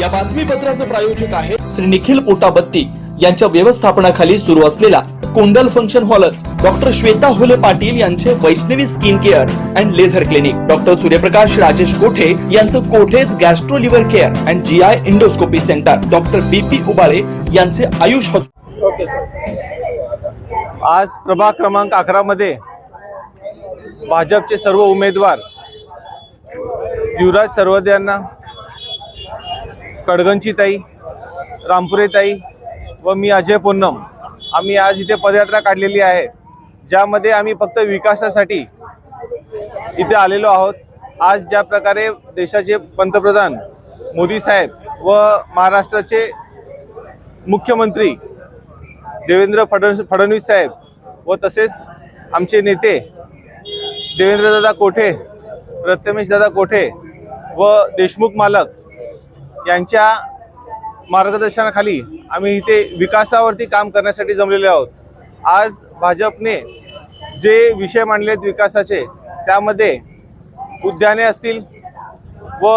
या बातमीपत्राचे प्रायोजक आहे श्री निखिल पोटाबत्ती यांच्या व्यवस्थापनाखाली सुरू असलेला कुंडल फंक्शन हॉलच, डॉक्टर श्वेता होले पाटील यांचे Vaishnavi skin care and laser clinic, doctor Suryaprakash Rajesh Kothe यांचं कोठेज gastro liver care and GI endoscopy centre, doctor BP Ubale यांचे आयुष हॉस्पिटल। आज प्रभाग क्रमांक 11 मध्ये भाजपचे सर्व उमेदवार युवराज सरवदे यांना, कडगंची ताई, रामपुरे ताई व मी अजय पोन्नम आम्ही आज इथे पदयात्रा काढलेली आहे, ज्यामध्ये आम्ही फक्त विकासासाठी इथे आलेलो आहोत। आज ज्या प्रकारे देशाचे पंतप्रधान मोदी साहेब व महाराष्ट्राचे मुख्यमंत्री देवेंद्र फडणवीस साहेब व तसेच आमचे नेते देवेंद्रदादा कोठे, प्रथमेशदादा कोठे व देशमुख मालक यांच्या मार्गदर्शनाखाली आम्ही इथे विकासावरती काम करण्यासाठी जमलेले आहोत। आज भाजपने जे विषय मांडलेत विकासाचे, त्यामध्ये उद्याने असतील व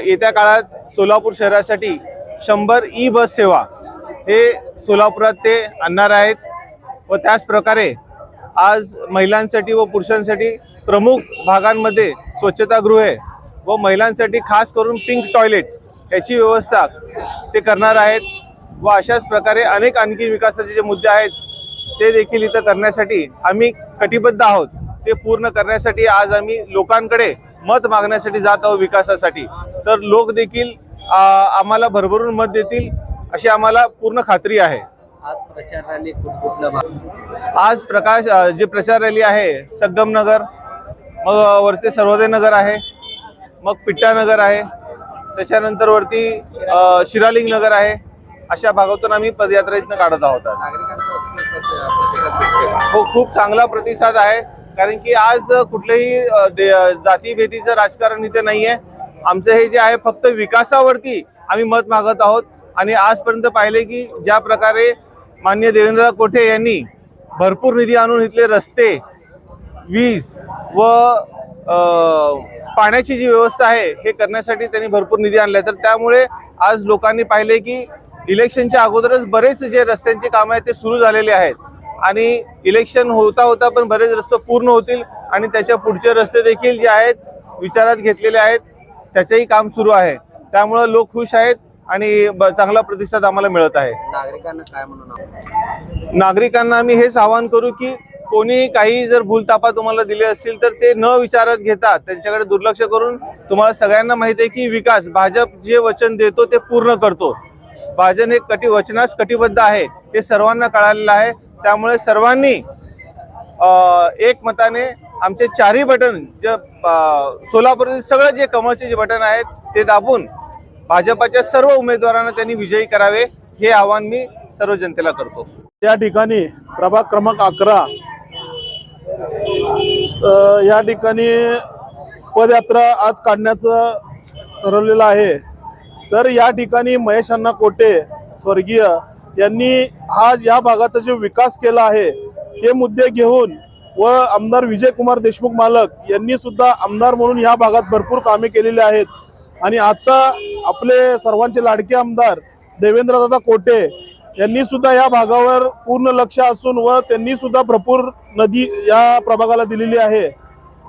येत्या काळात सोलापूर शहरासाठी 100 ई-बस सेवा हे सोलापुरात ते आणणार आहेत व त्याच प्रकारे आज महिलांसाठी व पुरुषांसाठी प्रमुख भागांमध्ये स्वच्छतागृहे व महिलांसाठी खास करून पिंक टॉयलेट याची व्यवस्था ते करणार आहेत व अशाच प्रकारे अनेक आणखी विकासाचे जे मुद्दे आहेत ते देखील इथं करण्यासाठी आम्ही कटिबद्ध आहोत। ते पूर्ण करण्यासाठी आज आम्ही लोकांकडे मत मागण्यासाठी जात आहोत विकासासाठी, तर लोक देखील आम्हाला भरभरून मत देतील अशी आम्हाला पूर्ण खात्री आहे। आज प्रचार रॅली कुठकुठला आज जे प्रचार रॅली आहे संगमनगर, मग वरती सर्वोदय नगर आहे, मग पिट्टा नगर आहे, त्याच्यानंतर वरती शिरालिंग नगर आहे, अशा भागातून आम्ही पदयात्रा इथनं काढत आहोत। हो, खूप चांगला प्रतिसाद आहे, कारण की आज कुठलेही जातीभेदीचं राजकारण इथे नाहीये। आमचं हे जे आहे फक्त विकासावरती आम्ही मत मागत आहोत आणि आजपर्यंत पाहिले की ज्या प्रकारे माननीय देवेंद्र कोठे यांनी भरपूर निधी आणून इथले रस्ते, वीज व पाण्याची जी व्यवस्था आहे हे करण्यासाठी त्यांनी भरपूर निधी आणलाय, तर त्यामुळे आज लोकांनी पाहिले की इलेक्शनच्या अगोदरच बरेच जे रस्त्यांचे काम आहेत ते सुरू झालेले आहेत आणि इलेक्शन होता होता पण बरेच रस्ते पूर्ण होतील आणि त्याच्या पुढचे रस्ते देखील जे आहेत विचारात घेतलेले आहेत, त्याचेही काम सुरू आहे। त्यामुळे लोक खुश आहेत आणि चांगला प्रतिसाद आम्हाला मिळत आहे। नागरिकांना काय म्हणून नागरिकांना आम्ही हेच आवाहन करू की कोणी काही जर भूलतापा तुम्हाला दिले असतील तर ते न विचारात घेता त्यांच्याकडे दुर्लक्ष करून, तुम्हाला सगळ्यांना माहिती आहे की विकास भाजप जे वचन देतो ते पूर्ण करतो। भाजप हे वचनास कटिबद्ध आहे हे सर्वांना कळालेलं आहे। त्यामुळे सर्वांनी एक मताने आमचे 4ही बटन जे सोलापूरातील सगळे जे कमळचे जे बटन आहेत ते दाबून भाजपाच्या सर्व उमेदवारांना त्यांनी विजयी करावे हे आवाहन मी सर्व जनतेला करतो। या ठिकाणी प्रभाग क्रमांक 11 या ठिकाणी पदयात्रा आज काढण्याचं ठरवलेलं आहे। तर या ठिकाणी महेश अण्णा कोठे स्वर्गीय यांनी या भागाचा जो विकास केला आहे ते मुद्दे घेऊन व आमदार विजयकुमार देशमुख मालक यांनी सुद्धा आमदार म्हणून या भागात भरपूर कामे केलेली आहेत आणि आता आपले सर्वांचे लाडके आमदार देवेंद्रदादा कोठे यांनी सुद्धा या भागावर पूर्ण लक्ष असून व त्यांनी सुद्धा भरपूर निधी या प्रभागाला दिलेली आहे।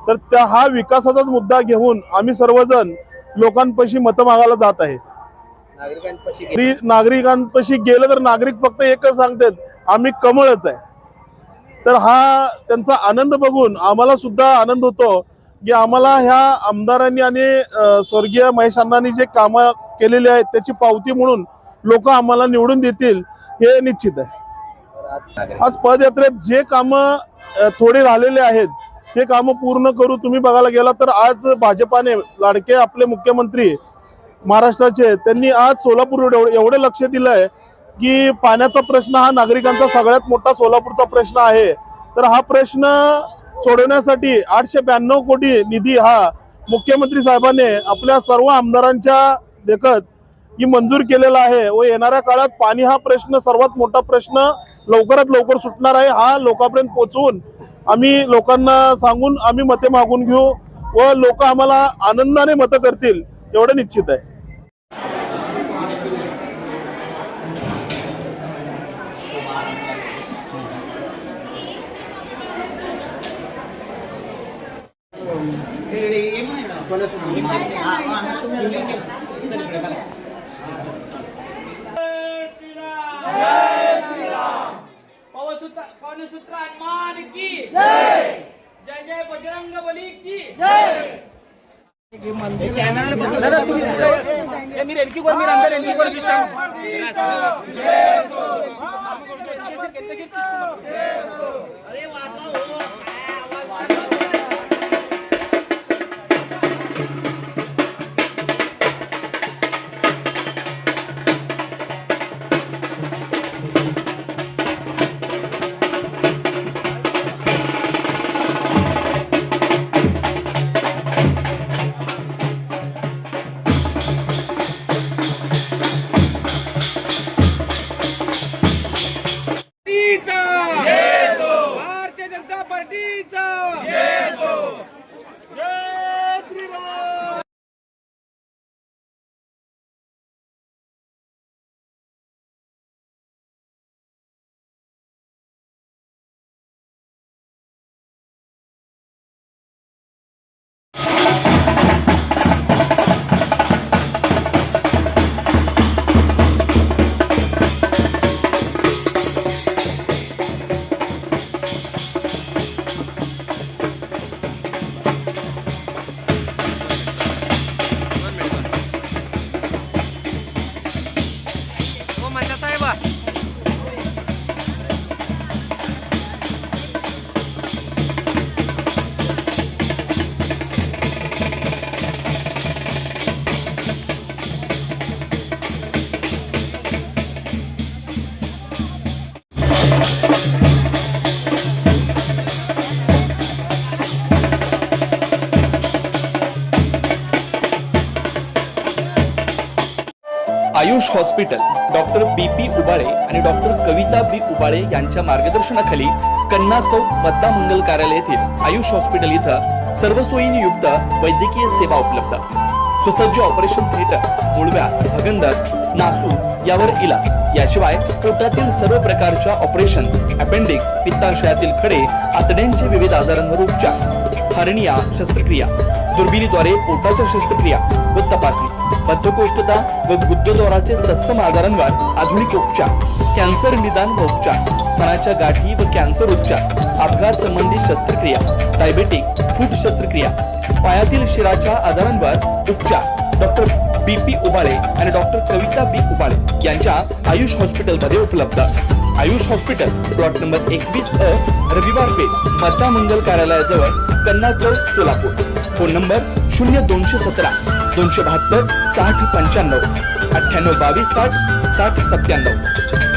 तर हा विकासाचाच मुद्दा घेऊन आम्ही सर्वजण लोकांपाशी मत मागायला जात आहे। नागरिकांपाशी गेलं तर नागरिक फक्त एकच सांगतात, आम्ही कमळच आहे। तर हा त्यांचा आनंद बघून आम्हाला सुद्धा आनंद होतो की आम्हाला ह्या आमदारांनी आणि स्वर्गीय महेश अण्णांनी जे कामं केलेली आहेत त्याची पावती म्हणून लोक आम्हाला निवडून देतील हे निश्चित आहे। आज पदयात्रेत जे कामं थोडे राहिलेले आहेत ते कामं पूर्ण करू। तुम्ही बघायला गेला तर आज भाजपाने लाडके आपले मुख्यमंत्री महाराष्ट्राचे त्यांनी आज सोलापूर एवढे लक्ष दिलंय की पाण्याचा प्रश्न हा नागरिकांचा सगळ्यात मोठा सोलापूरचा प्रश्न आहे। तर हा प्रश्न सोडवण्यासाठी 892 कोटी निधी हा मुख्यमंत्री साहेबांनी आपल्या सर्व आमदारांच्या देखत ही मंजूर केलेला आहे व येणाऱ्या काळात पाणी हा प्रश्न सर्वात मोठा प्रश्न लवकरात लवकर सुटणार आहे। हा लोकांपर्यंत पोहोचवून आम्ही लोकांना सांगून आम्ही मते मागून घेऊ व लोक आम्हाला आनंदाने मत करतील एवढं निश्चित आहे। पवन सूत्र हनुमान की जय जय जय बजरंग बली की जय भारतीय जनता पार्टीचा Ayush hospital doctor BP Ubale आणि डॉक्टर कविता B उबाळे यांच्या मार्गदर्शनाखाली कन्ना चौक पद्मा मंगल कार्यालय येथील आयुष हॉस्पिटल इथं सर्व सोयींनी युक्त वैद्यकीय सेवा उपलब्ध. सुसज्ज ऑपरेशन थिएटर, मुळव्या, भगंदर, नासू यावर इलाज. याशिवाय पोटातील सर्व प्रकारच्या ऑपरेशन, अपेंडिक्स, पित्ताशयातील खडे, आतड्यांचे विविध आजारांवर उपचार, हर्निया शस्त्रक्रिया, दुर्बिणीद्वारे पोटाच्या शस्त्रक्रिया व तपासणी, बद्धकोष्ठता व गुदद्वाराचे तत्सम आजारांवर आधुनिक उपचार, कॅन्सर निदान व उपचार, स्तनाच्या गाठी व कॅन्सर उपचार, अपघात संबंधी शस्त्रक्रिया, डायबेटिक, फूट शस्त्रक्रिया, पायातील शिराच्या आजारांवर उपचार. डॉक्टर BP उबाळे आणि डॉक्टर कविता B उबाळे यांच्या आयुष हॉस्पिटल मध्ये उपलब्ध. Ayush hospital plot number 21A, रविवार पेठ, पद्मा मंगल कार्यालयाजवळ, कन्ना चौक, सोलापूर. Phone number 0217 272 60 95 98 22 60 60 97.